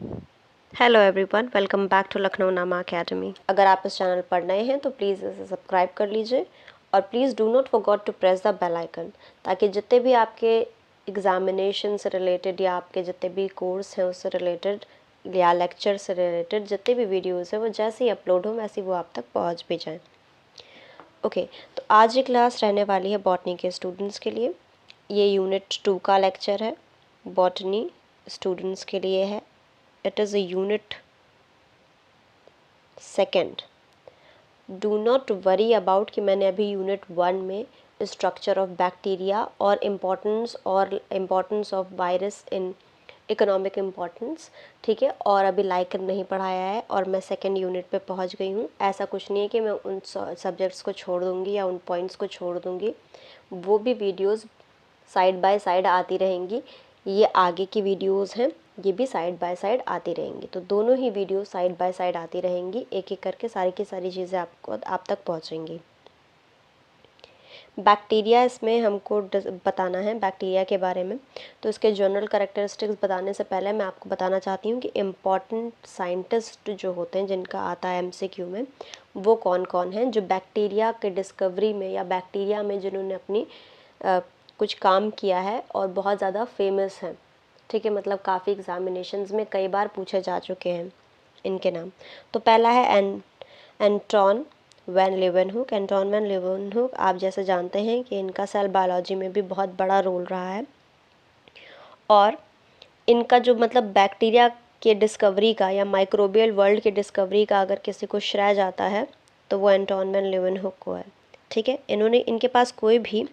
Hello everyone, welcome back to Lucknow Nama academy. अगर आप इस चैनल पर नए हैं तो प्लीज़ इसे सब्सक्राइब कर लीजिए और please do not forgot to press the bell icon, ताकि जितने भी आपके एग्जामिनेशन से रिलेटेड या आपके जितने भी कोर्स हैं उससे रिलेटेड या लेक्चर से रिलेटेड जितने भी वीडियोज़ हैं वो जैसे ही अपलोड हो वैसे ही वो आप तक पहुँच भी जाएँ। ओके, तो आज ये क्लास रहने वाली है बॉटनी के स्टूडेंट्स के लिए। ये यूनिट 2 का लेक्चर है, बॉटनी स्टूडेंट्स के लिए है। It is a unit second. Do not worry about कि मैंने अभी यूनिट 1 में स्ट्रक्चर ऑफ बैक्टीरिया और importance of virus in economic importance, ठीक है, और अभी लाइक नहीं पढ़ाया है और मैं सेकेंड यूनिट पे पहुंच गई हूँ। ऐसा कुछ नहीं है कि मैं उन सब्जेक्ट्स को छोड़ दूँगी या उन पॉइंट्स को छोड़ दूँगी। वो भी वीडियोज़ साइड बाय साइड आती रहेंगी। ये आगे की वीडियोस हैं, ये भी साइड बाय साइड आती रहेंगी। तो दोनों ही वीडियो साइड बाय साइड आती रहेंगी, एक एक करके सारी की सारी चीज़ें आप तक पहुंचेंगी। बैक्टीरिया इसमें हमको बताना है बैक्टीरिया के बारे में। तो इसके जनरल कैरेक्टरिस्टिक्स बताने से पहले मैं आपको बताना चाहती हूँ कि इम्पॉर्टेंट साइंटिस्ट जो होते हैं जिनका आता है MCQ में, वो कौन कौन हैं जो बैक्टीरिया के डिस्कवरी में या बैक्टीरिया में जिन्होंने अपनी कुछ काम किया है और बहुत ज़्यादा फेमस हैं, ठीक है, मतलब काफ़ी एग्जामिनेशंस में कई बार पूछे जा चुके हैं इनके नाम। तो पहला है एंटोन वैन लीeuwenhoek। एंटोन वैन लीeuwenhoek आप जैसे जानते हैं कि इनका सेल बायोलॉजी में भी बहुत बड़ा रोल रहा है और इनका जो मतलब बैक्टीरिया के डिस्कवरी का या माइक्रोबियल वर्ल्ड के डिस्कवरी का अगर किसी को श्रेय जाता है तो वो एंटोन वैन लीeuwenhoek को है, ठीक है। इनके पास कोई भी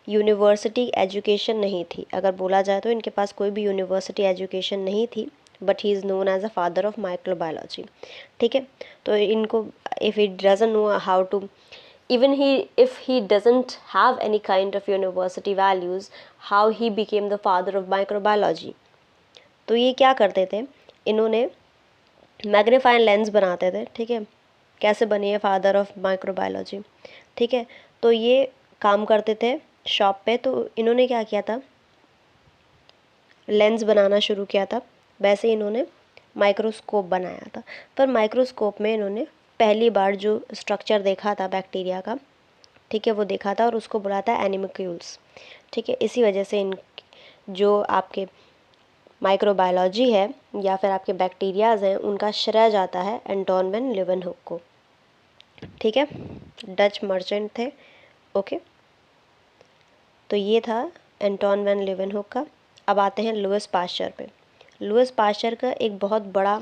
यूनिवर्सिटी एजुकेशन नहीं थी। अगर बोला जाए तो इनके पास कोई भी यूनिवर्सिटी एजुकेशन नहीं थी, but he is known as a father of microbiology, ठीक है। तो इनको if he doesn't know how to even if he doesn't have any kind of university values, how he became the father of microbiology। तो ये क्या करते थे, इन्होंने मैग्नीफाइंग लेंस बनाते थे, ठीक है। कैसे बनी है फादर ऑफ माइक्रोबायोलॉजी, ठीक है। तो ये काम करते थे शॉप पे, तो इन्होंने क्या किया था, लेंस बनाना शुरू किया था। वैसे इन्होंने माइक्रोस्कोप बनाया था, पर माइक्रोस्कोप में इन्होंने पहली बार जो स्ट्रक्चर देखा था बैक्टीरिया का, ठीक है, वो देखा था और उसको बोला था एनिमोक्यूल्स, ठीक है। इसी वजह से इन जो आपके माइक्रोबायोलॉजी है या फिर आपके बैक्टीरियाज हैं उनका श्रेय जाता है एंटोन वैन लीeuwenhoek को, ठीक है। डच मर्चेंट थे, ओके। तो ये था एंटोन वैन लीeuwenhoek का। अब आते हैं लुईस पाश्चर पे। लुईस पाश्चर का एक बहुत बड़ा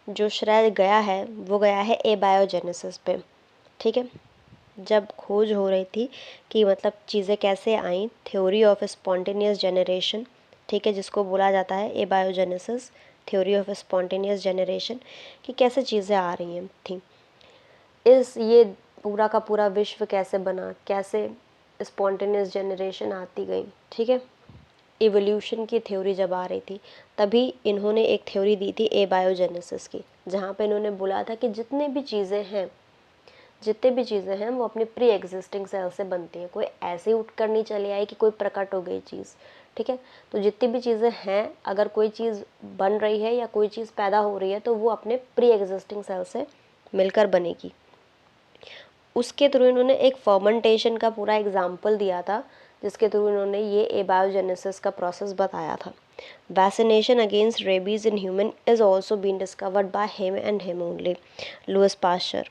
जो श्रेय गया है वो गया है एबायोजेनेसिस पे, ठीक है। जब खोज हो रही थी कि मतलब चीज़ें कैसे आई, थ्योरी ऑफ स्पॉन्टेनियस जनरेशन, ठीक है, जिसको बोला जाता है एबायोजेनेसिस, थ्योरी ऑफ स्पॉन्टेनियस जनरेशन, कि कैसे चीज़ें आ रही हैं थी। ये पूरा का पूरा विश्व कैसे बना, कैसे स्पॉन्टेनियस जनरेशन आती गई, ठीक है। इवोल्यूशन की थ्योरी जब आ रही थी तभी इन्होंने एक थ्योरी दी थी एबायोजेनेसिस की, जहाँ पे इन्होंने बोला था कि जितने भी चीज़ें हैं वो अपनी प्री एग्जिस्टिंग सेल से बनती हैं। कोई ऐसे उठ कर नहीं चले आई कि कोई प्रकट हो गई चीज़, ठीक है। तो जितनी भी चीज़ें हैं, अगर कोई चीज़ बन रही है या कोई चीज़ पैदा हो रही है तो वो अपने प्री एग्जिस्टिंग सेल से मिलकर बनेगी। उसके थ्रू इन्होंने एक फर्मेंटेशन का पूरा एग्जाम्पल दिया था, जिसके थ्रू इन्होंने ये एबायोजेनेसिस का प्रोसेस बताया था। Vaccination against rabies in human is also been discovered by him and him only, Louis Pasteur,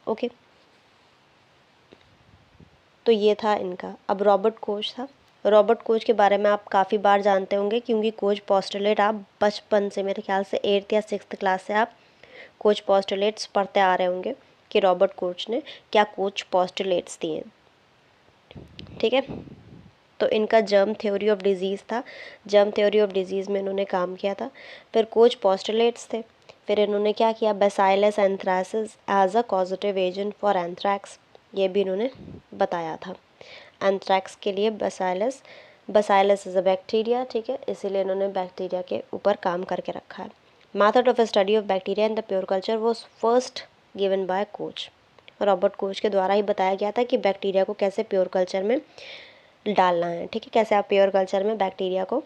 okay. तो ये था इनका। अब रॉबर्ट कोच था। रॉबर्ट कोच के बारे में आप काफ़ी बार जानते होंगे, क्योंकि कोच पोस्टुलेट आप बचपन से, मेरे ख्याल से 8th या 6th क्लास से आप कोच पोस्टुलेट्स पढ़ते आ रहे होंगे कि रॉबर्ट कोच ने क्या कोच पोस्टुलेट्स दिए, ठीक है। तो इनका जर्म थ्योरी ऑफ डिजीज़ था। जर्म थ्योरी ऑफ डिजीज़ में इन्होंने काम किया था। फिर कोच पोस्टुलेट्स थे। फिर इन्होंने क्या किया, bacillus anthracis as a causative agent for anthrax, ये भी इन्होंने बताया था। एंथ्रैक्स के लिए बैसिलस इज़ अ बैक्टीरिया, ठीक है, इसीलिए इन्होंने बैक्टीरिया के ऊपर काम करके रखा है। Method of study of bacteria in the pure culture was first given by coach. Robert Koch के द्वारा ही बताया गया था कि बैक्टीरिया को कैसे प्योर कल्चर में डालना है, ठीक है, कैसे आप प्योर कल्चर में बैक्टीरिया को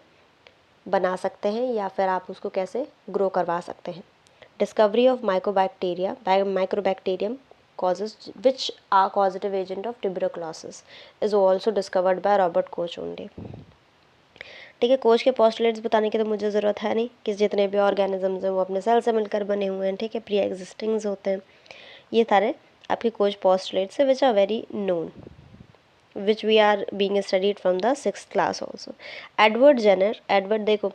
बना सकते हैं या फिर आप उसको कैसे ग्रो करवा सकते हैं। Discovery of mycobacterium causes which are causative agent of tuberculosis is also discovered by Robert Koch only। ठीक है, कोच के पोस्टुलेट्स बताने की तो मुझे ज़रूरत है नहीं कि जितने भी ऑर्गेनिजम्स हैं वो अपने सेल से मिलकर बने हुए हैं। ठीक है, प्री एग्जिस्टिंग्स होते हैं, ये सारे आपके कोच पोस्टुलेट्स है which are very known, which we are being studied from the 6th class also. Edward Jenner, Edward देखो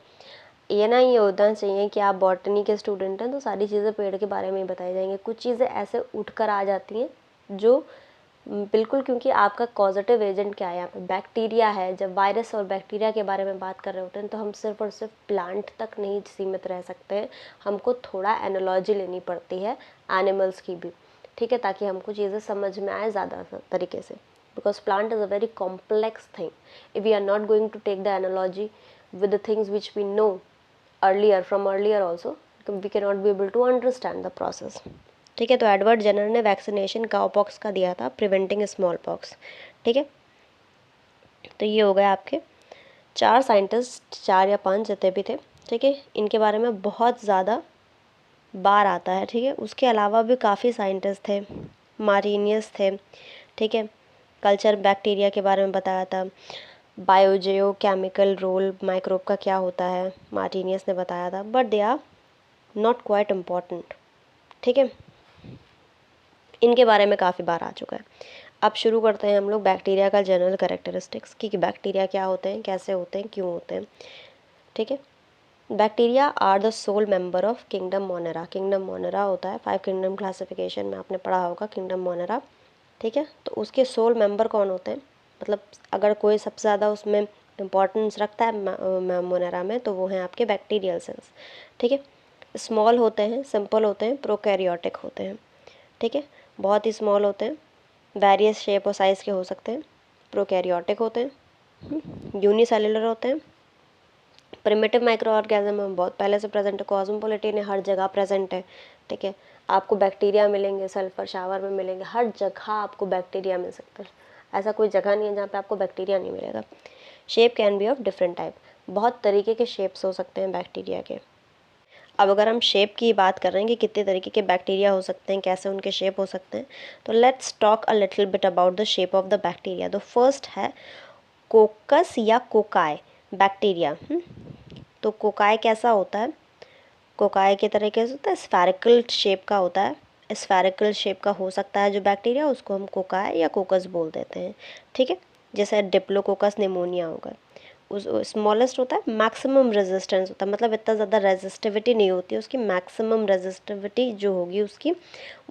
ये ना ये होना चाहिए कि आप बॉटनी के स्टूडेंट हैं तो सारी चीज़ें पेड़ के बारे में ही बताई जाएंगी। कुछ चीज़ें ऐसे उठ कर आ जाती हैं जो बिल्कुल, क्योंकि आपका पॉजिटिव एजेंट क्या है यहाँ पे, बैक्टीरिया है। जब वायरस और बैक्टीरिया के बारे में बात कर रहे होते हैं तो हम सिर्फ और सिर्फ प्लांट तक नहीं सीमित रह सकते हैं, हमको थोड़ा एनालॉजी लेनी पड़ती है एनिमल्स की भी। ठीक है, ताकि हमको चीज़ें समझ में आए ज़्यादा तरीके से, because plant is a very complex thing. If we are not going to take the analogy with the things which we know from earlier also, we cannot be able to understand the process। ठीक है, तो Edward Jenner ने vaccination cowpox का दिया था, preventing small pox. ठीक है, तो ये हो गए आपके 4 साइंटिस्ट, 4 या 5 जितने भी थे। ठीक है, इनके बारे में बहुत ज़्यादा बार आता है। ठीक है, उसके अलावा भी काफ़ी साइंटिस्ट थे, मार्टिनियस थे। ठीक है, कल्चर बैक्टीरिया के बारे में बताया था, बायोजियो केमिकल रोल माइक्रोब का क्या होता है मार्टिनियस ने बताया था, but they are not quite important. ठीक है, इनके बारे में काफ़ी बार आ चुका है। अब शुरू करते हैं हम लोग बैक्टीरिया का जनरल कैरेक्टरिस्टिक्स कि बैक्टीरिया क्या होते हैं, कैसे होते हैं, क्यों होते हैं। ठीक है, bacteria are the sole member of kingdom Monera. Kingdom Monera होता है 5 किंगडम क्लासिफिकेशन में आपने पढ़ा होगा, किंगडम मोनेरा। ठीक है, तो उसके सोल मेंबर कौन होते हैं, मतलब अगर कोई सबसे ज़्यादा उसमें इम्पॉर्टेंस रखता है मोनेरा में तो वो हैं आपके बैक्टीरियल सेल्स। ठीक है, स्मॉल होते हैं, सिंपल होते हैं, प्रोकैरियोटिक होते हैं। ठीक है, बहुत ही स्मॉल होते हैं, वेरियस शेप और साइज़ के हो सकते हैं, प्रोकैरियोटिक होते हैं, यूनिसेल्युलर होते हैं, प्रिमिटिव माइक्रो ऑर्गेनिज्म में बहुत पहले से प्रेजेंट है, कॉस्मोपॉलिटन है, हर जगह प्रेजेंट है। ठीक है, आपको बैक्टीरिया मिलेंगे, सल्फर शावर में मिलेंगे, हर जगह आपको बैक्टीरिया मिल सकता है, ऐसा कोई जगह नहीं है जहाँ पे आपको बैक्टीरिया नहीं मिलेगा। Shape can be of different type, बहुत तरीके के शेप्स हो सकते हैं बैक्टीरिया के। अब अगर हम शेप की बात कर रहे हैं कि कितने तरीके के बैक्टीरिया हो सकते हैं, कैसे उनके शेप हो सकते हैं, तो let's talk a little bit about the shape of the bacteria. तो फर्स्ट है कोकस या कोकाई बैक्टीरिया। तो कोकाई कैसा होता है, कोकाई के तरीके से होता है, स्फेरिकल शेप का होता है, स्फेरिकल शेप का हो सकता है जो बैक्टीरिया, उसको हम कोकाई या कोकस बोल देते हैं। ठीक है, जैसे डिप्लोकोकस निमोनिया होगा, उस स्मॉलेस्ट होता है, मैक्सिमम रेजिस्टेंस होता है, मतलब इतना ज़्यादा रेजिस्टिविटी नहीं होती है उसकी, मैक्सिमम रेजिस्टिविटी जो होगी उसकी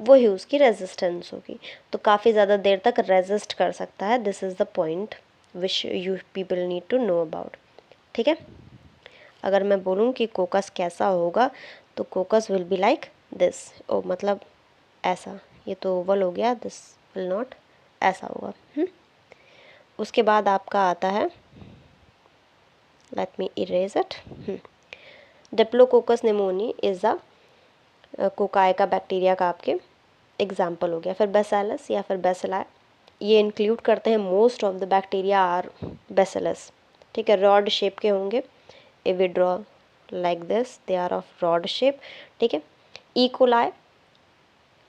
वही उसकी रेजिस्टेंस होगी, तो काफ़ी ज़्यादा देर तक रेजिस्ट कर सकता है। This is the point which you people need to know about. ठीक है, अगर मैं बोलूँ कि कोकस कैसा होगा तो coccus will be like this, ओ मतलब ऐसा, ये तो ओवल हो गया, दिस विल नॉट, ऐसा होगा। उसके बाद आपका आता है, let me erase it, diplococcus pneumoniae is a cocci का बैक्टीरिया का आपके एग्जाम्पल हो गया। फिर बेसिलस या फिर बेसिलाई, ये इंक्लूड करते हैं most of the bacteria are bacillus. ठीक है, रॉड शेप के होंगे, if we draw like this they are of rod shape। ठीक है, इकोलाई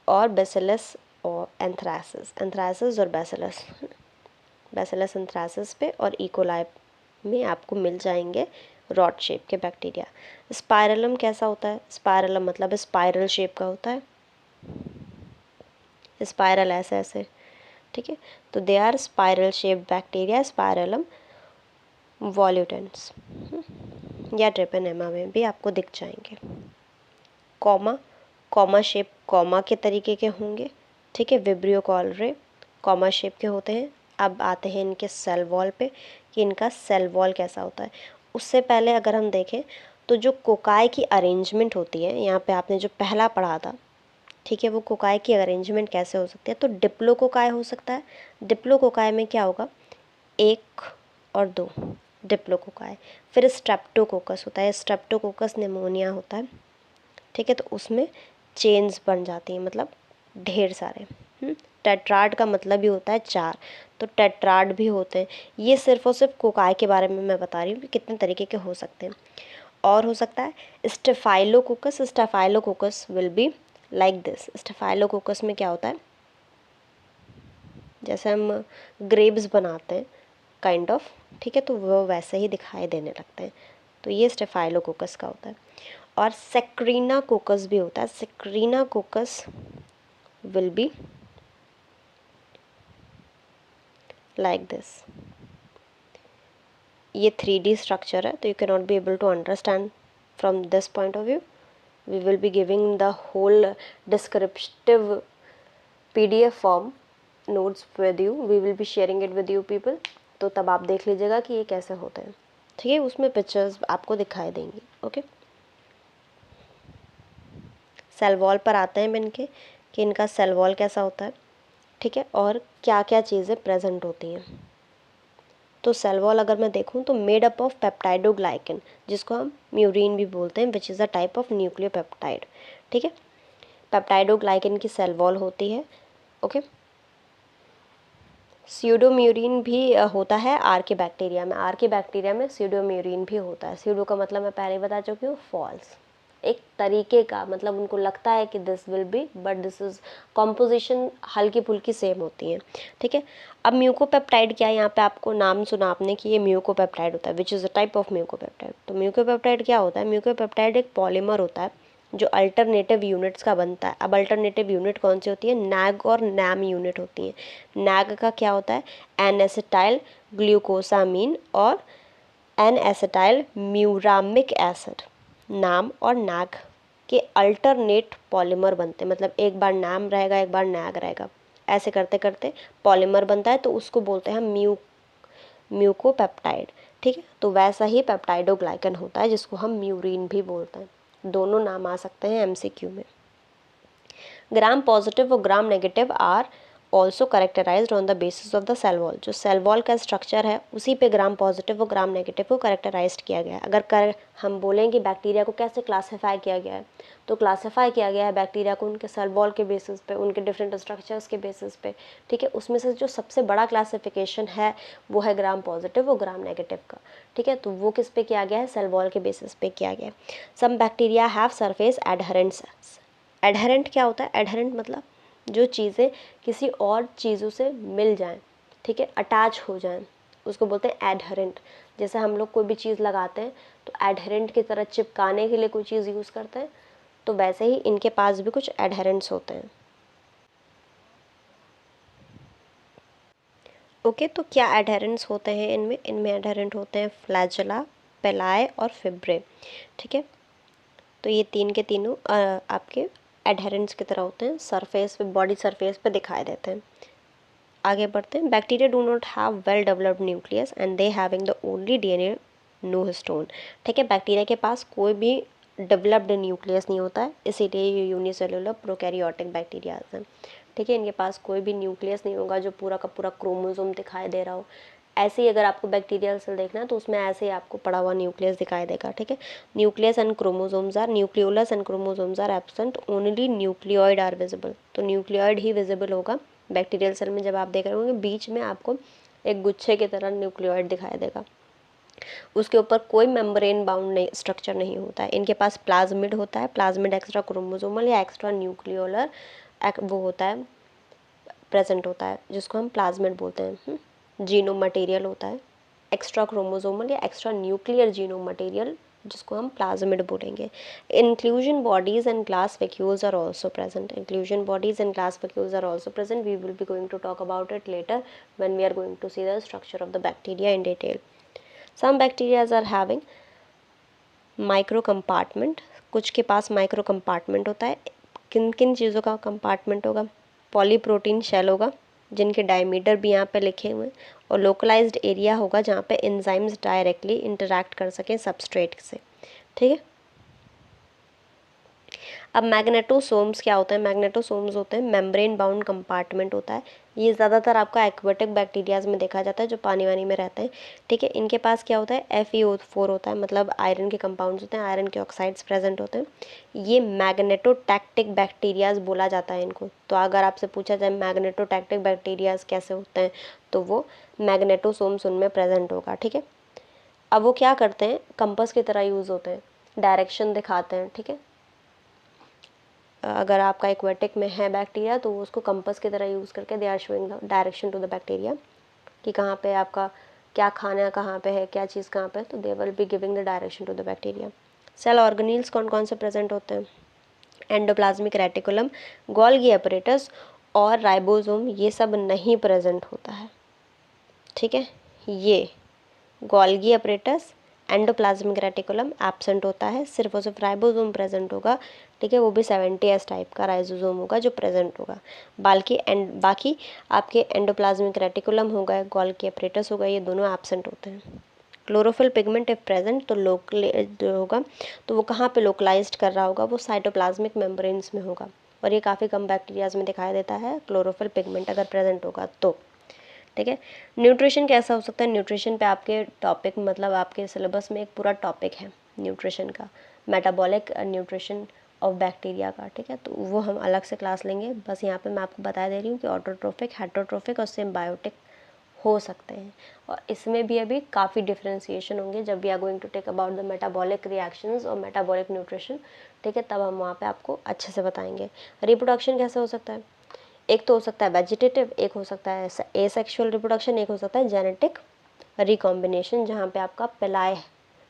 और बेसिलस और एंथ्रासिस और बेसिलस एंथ्रासिस पे और इकोलाई में आपको मिल जाएंगे रॉड शेप के बैक्टीरिया। स्पाइरलम कैसा होता है, स्पाइरलम मतलब स्पाइरल शेप का होता है, स्पाइरल ऐसे ऐसे। ठीक है, तो they are spiral shape bacteria, spirillum volutans या ट्रेपेनेमा में भी आपको दिख जाएंगे। कॉमा शेप कॉमा के तरीके के होंगे। ठीक है, विब्रियो कॉलरे कॉमा शेप के होते हैं। अब आते हैं इनके सेल वॉल पे कि इनका सेल वॉल कैसा होता है। उससे पहले अगर हम देखें तो जो कोकाई की अरेंजमेंट होती है, यहाँ पे आपने जो पहला पढ़ा था, ठीक है, वो कोकाई की अरेंजमेंट कैसे हो सकती है, तो डिप्लो कोकाई हो सकता है। डिप्लो कोकाई में क्या होगा, 1 और 2 डिप्लोकोकाई। फिर स्ट्रेप्टोकोकस होता है, स्ट्रेप्टोकोकस निमोनिया होता है। ठीक है, तो उसमें चेन्स बन जाती हैं, मतलब ढेर सारे। टेट्राड का मतलब ही होता है 4, तो टेट्राड भी होते हैं। ये सिर्फ और सिर्फ कोकाई के बारे में मैं बता रही हूँ कि कितने तरीके के हो सकते हैं। और हो सकता है staphylococcus. Staphylococcus will be like this. Staphylococcus में क्या होता है, जैसे हम ग्रेप्स बनाते हैं काइंड ऑफ, ठीक है, तो वो वैसे ही दिखाई देने लगते हैं। तो ये स्टेफाइलोकोकस का होता है। और सेक्रीना कोकस भी होता है। Sarcina coccus will be like this. ये 3D स्ट्रक्चर है, तो you can not be able to understand from this point of view. We will be giving the whole descriptive PDF form notes with you, we will be sharing it with you people. तो तब आप देख लीजिएगा कि ये कैसे होते हैं, ठीक है, उसमें पिक्चर्स आपको दिखाई देंगी। ओके, सेल वॉल पर आते हैं इनके कि इनका सेल वॉल कैसा होता है, ठीक है, और क्या क्या चीज़ें प्रेजेंट होती हैं। तो सेल वॉल अगर मैं देखूं तो मेड अप ऑफ पेप्टाइडोग्लाइकन, जिसको हम म्यूरिन भी बोलते हैं, which is a type of nucleopeptide, ठीक है। पेप्टाइडोग्लाइकन की सेल वॉल होती है। ओके, स्यूडोम्यूरिन भी होता है आर्की बैक्टीरिया में। आर्की बैक्टीरिया में स्यूडोम्यूरिन भी होता है। स्यूडो का मतलब मैं पहले ही बता चुकी हूँ, फॉल्स, एक तरीके का, मतलब उनको लगता है कि this will be, but this is composition हल्की फुल्की सेम होती है, ठीक है। अब म्यूकोपेप्टाइड क्या है, यहाँ पे आपको नाम सुना आपने कि ये म्यूकोपेप्टाइड होता है, विच is a type of mucopeptide. तो म्यूकोपेप्टाइड क्या होता है, म्यूकोपेप्टाइड एक पॉलीमर होता है जो अल्टरनेटिव यूनिट्स का बनता है। अब अल्टरनेटिव यूनिट कौन सी होती है, नैग और नैम यूनिट होती है। नैग का क्या होता है, एन एसिटाइल ग्लूकोसामीन और एन एसिटाइल म्यूरामिक एसिड। नाम और नैग के अल्टरनेट पॉलीमर बनते हैं, मतलब एक बार नाम रहेगा एक बार नैग रहेगा, ऐसे करते करते पॉलीमर बनता है, तो उसको बोलते हैं म्यूकोपेप्टाइड, ठीक है। तो वैसा ही पेप्टाइडोग्लाइकन होता है जिसको हम म्यूरिन भी बोलते हैं। दोनों नाम आ सकते हैं MCQ में। ग्राम पॉजिटिव और gram negative are also characterized on the basis of the cell wall. जो सेल वॉल का स्ट्रक्चर है उसी पे ग्राम पॉजिटिव और ग्राम नेगेटिव को करेक्टराइज्ड किया गया है। अगर हम बोलें कि बैक्टीरिया को कैसे क्लासीफाई किया गया है, तो क्लासीफाई किया गया है बैक्टीरिया को उनके सेल वॉल के बेसिस पे, उनके डिफरेंट स्ट्रक्चर्स के बेसिस पे, ठीक है। उसमें से जो सबसे बड़ा क्लासिफिकेशन है वो है ग्राम पॉजिटिव और ग्राम नेगेटिव का, ठीक है। तो वो किस पे किया गया है, सेल वॉल के बेसिस पे किया गया है। Some bacteria have surface adherent cells. Adherent क्या होता है, एडहेरेंट मतलब जो चीज़ें किसी और चीज़ों से मिल जाएं, ठीक है, अटैच हो जाएं, उसको बोलते हैं एडहेरेंट। जैसे हम लोग कोई भी चीज़ लगाते हैं तो एडहेरेंट की तरह चिपकाने के लिए कोई चीज़ यूज़ करते हैं, तो वैसे ही इनके पास भी कुछ एडहेरेंट्स होते हैं। ओके, तो क्या एडहेरेंट्स होते हैं इनमें, इनमें एडहेरेंट होते हैं फ्लैजेला, पेलाए और फिब्रे, ठीक है। तो ये तीन के तीनों आपके एडहेरेंट्स की तरह होते हैं, सरफेस पे, बॉडी सरफेस पे दिखाई देते हैं। आगे बढ़ते हैं। Bacteria do not have well developed nucleus and they having the only DNA no histone, ठीक है। बैक्टीरिया के पास कोई भी डेवलप्ड न्यूक्लियस नहीं होता है, इसीलिए ये यूनिसेलुलर प्रोकैरियोटिक बैक्टीरियाज हैं, ठीक है। इनके पास कोई भी न्यूक्लियस नहीं होगा जो पूरा का पूरा क्रोमोसोम दिखाई दे रहा हो। ऐसे ही अगर आपको बैक्टीरियल सेल देखना है तो उसमें ऐसे ही आपको पड़ा हुआ न्यूक्लियस दिखाई देगा, ठीक है। Nucleus and chromosomes are nucleolus and chromosomes are absent, only nucleoid are visible. तो न्यूक्लियोइड ही विजिबल होगा बैक्टीरियल सेल में। जब आप देख रहे होंगे बीच में आपको एक गुच्छे की तरह न्यूक्लियोइड दिखाई देगा, उसके ऊपर कोई मेम्ब्रेन बाउंड नहीं, स्ट्रक्चर नहीं होता है। इनके पास प्लाज्मिड होता है, प्लाज्मिड एक्स्ट्रा क्रोमोसोमल या एक्स्ट्रा न्यूक्लियोलर वो होता है, प्रेजेंट होता है, जिसको हम प्लाज्मिड बोलते हैं। जीनोम मटेरियल होता है, एक्स्ट्रा क्रोमोसोमल या एक्स्ट्रा न्यूक्लियर जीनोम मटेरियल, जिसको हम प्लाज्मिड बोलेंगे। Inclusion bodies and glass vacuoles are also present. Inclusion bodies and glass vacuoles are also present. We will be going to talk about it later when we are going to see the structure of the bacteria in detail. Some bacterias are having micro compartment. कुछ के पास micro compartment होता है। किन किन चीज़ों का compartment होगा, पॉलीप्रोटीन shell होगा जिनके डायमीटर भी यहाँ पे लिखे हुए हैं, और लोकलाइज्ड एरिया होगा जहाँ पे एंजाइम्स डायरेक्टली इंटरैक्ट कर सकें सबस्ट्रेट से, ठीक है। अब मैग्नेटोसोम्स क्या होता है? मैग्नेटोसोम्स होते हैं मेम्ब्रेन बाउंड कंपार्टमेंट होता है। ये ज़्यादातर आपका एक्वेटिक बैक्टीरियाज में देखा जाता है जो पानी वानी में रहते हैं, ठीक है। इनके पास क्या होता है? FeO4 होता है, मतलब आयरन के कंपाउंड्स होते हैं, आयरन के ऑक्साइड्स प्रेजेंट होते हैं। ये मैग्नेटोटैक्टिक बैक्टीरियाज बोला जाता है इनको। तो अगर आपसे पूछा जाए मैग्नेटोटैक्टिक बैक्टीरियाज कैसे होते हैं, तो वो मैग्नेटोसोम्स उनमें प्रेजेंट होगा, ठीक है। अब वो क्या करते हैं? कंपास की तरह यूज़ होते हैं, डायरेक्शन दिखाते हैं, ठीक है। अगर आपका एक्वेटिक में है बैक्टीरिया तो वो उसको कंपास की तरह यूज़ करके they are showing the direction to the bacteria कि कहाँ पे आपका क्या खाना कहाँ पे है, क्या चीज़ कहाँ पे है, तो they will be giving the direction to the bacteria. Cell organelles कौन कौन से प्रेजेंट होते हैं? एंडोप्लाज्मिक रेटिकुलम, गोल्गी अपरेटस और राइबोसोम, ये सब नहीं प्रेजेंट होता है, ठीक है। ये Golgi apparatus, endoplasmic reticulum absent होता है, सिर्फ और सिर्फ राइबोसोम प्रेजेंट होगा, ठीक है। वो भी 70S टाइप का राइबोसोम होगा जो प्रेजेंट होगा। बाकी आपके एंडोप्लाज्मिक रेटिकुलम हो गए, गोल्गी अपरेटस हो गए, ये दोनों एब्सेंट होते हैं। क्लोरोफिल पिगमेंट इफ प्रेजेंट तो जो होगा तो वो कहाँ पे लोकलाइज्ड कर रहा होगा? वो साइटोप्लाज्मिक मेम्ब्रेन्स में होगा, और ये काफ़ी कम बैक्टीरियाज में दिखाई देता है क्लोरोफिल पिगमेंट अगर प्रेजेंट होगा तो, ठीक है। न्यूट्रिशन कैसा हो सकता है? न्यूट्रिशन पे आपके टॉपिक, मतलब आपके सिलेबस में एक पूरा टॉपिक है न्यूट्रिशन का, मेटाबॉलिक न्यूट्रिशन ऑफ बैक्टीरिया का, ठीक है। तो वो हम अलग से क्लास लेंगे। बस यहाँ पे मैं आपको बता दे रही हूँ कि ऑटोट्रोफिक, हेटरोट्रोफिक और सिम्बायोटिक हो सकते हैं, और इसमें भी अभी काफ़ी डिफ्रेंसिएशन होंगे जब we are going to take about the metabolic reactions और मेटाबॉलिक न्यूट्रिशन, ठीक है। तब हम वहाँ पे आपको अच्छे से बताएंगे। रिप्रोडक्शन कैसे हो सकता है? एक तो हो सकता है वेजिटेटिव, एक हो सकता है एसेक्सुअल रिप्रोडक्शन, एक हो सकता है जेनेटिक रिकॉम्बिनेशन, जहाँ पे आपका पिलाय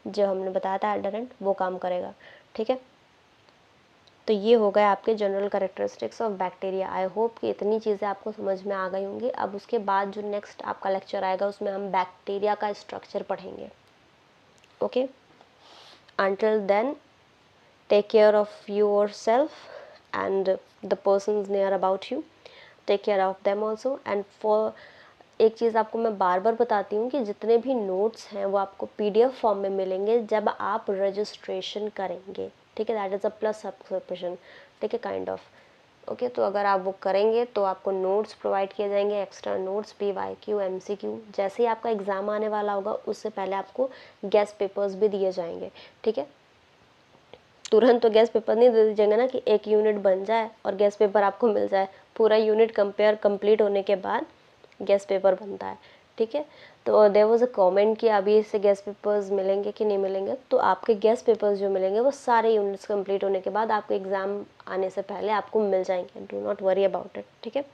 जो हमने बताया था एडरेंट वो काम करेगा, ठीक है। तो ये हो गए आपके general characteristics of bacteria. I hope कि इतनी चीज़ें आपको समझ में आ गई होंगी। अब उसके बाद जो नेक्स्ट आपका लेक्चर आएगा उसमें हम बैक्टीरिया का स्ट्रक्चर पढ़ेंगे, okay. until then take care of yourself and the persons near about you, take care of them also, and for एक चीज़ आपको मैं बार बार बताती हूँ कि जितने भी नोट्स हैं वो आपको PDF फॉर्म में मिलेंगे जब आप रजिस्ट्रेशन करेंगे, ठीक है। That is a plus subscription, ठीक है, काइंड ऑफ, ओके। तो अगर आप वो करेंगे तो आपको नोट्स प्रोवाइड किए जाएंगे, एक्स्ट्रा नोट्स, PYQ, MCQ। जैसे ही आपका एग्ज़ाम आने वाला होगा उससे पहले आपको गेस्ट पेपर्स भी दिए जाएंगे, ठीक है। तुरंत तो गेस्ट पेपर नहीं दे दीजिएगा ना कि एक यूनिट बन जाए और गेस्ट पेपर आपको मिल जाए। पूरा यूनिट कंप्लीट होने के बाद गेस्ट पेपर बनता है, ठीक है। तो देयर वाज अ कमेंट कि अभी इससे गेस्ट पेपर्स मिलेंगे कि नहीं मिलेंगे, तो आपके गेस्ट पेपर्स जो मिलेंगे वो सारे यूनिट्स कंप्लीट होने के बाद आपके एग्ज़ाम आने से पहले आपको मिल जाएंगे। Do not worry about it, ठीक है।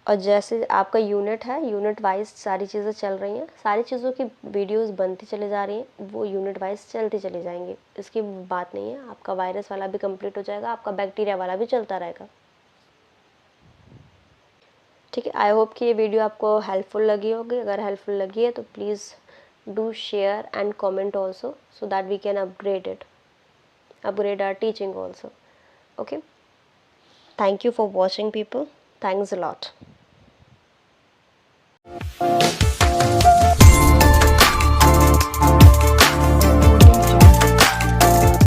और जैसे आपका यूनिट है, यूनिट वाइज सारी चीज़ें चल रही हैं, सारी चीज़ों की वीडियोस बनती चली जा रही हैं, वो यूनिट वाइज चलती चली जाएंगी, इसकी बात नहीं है। आपका वायरस वाला भी कंप्लीट हो जाएगा, आपका बैक्टीरिया वाला भी चलता रहेगा, ठीक है। आई होप कि ये वीडियो आपको हेल्पफुल लगी होगी। अगर हेल्पफुल लगी है तो please do share and comment also so that we can upgrade our teaching also, okay. Thank you for watching, people. Thanks a lot.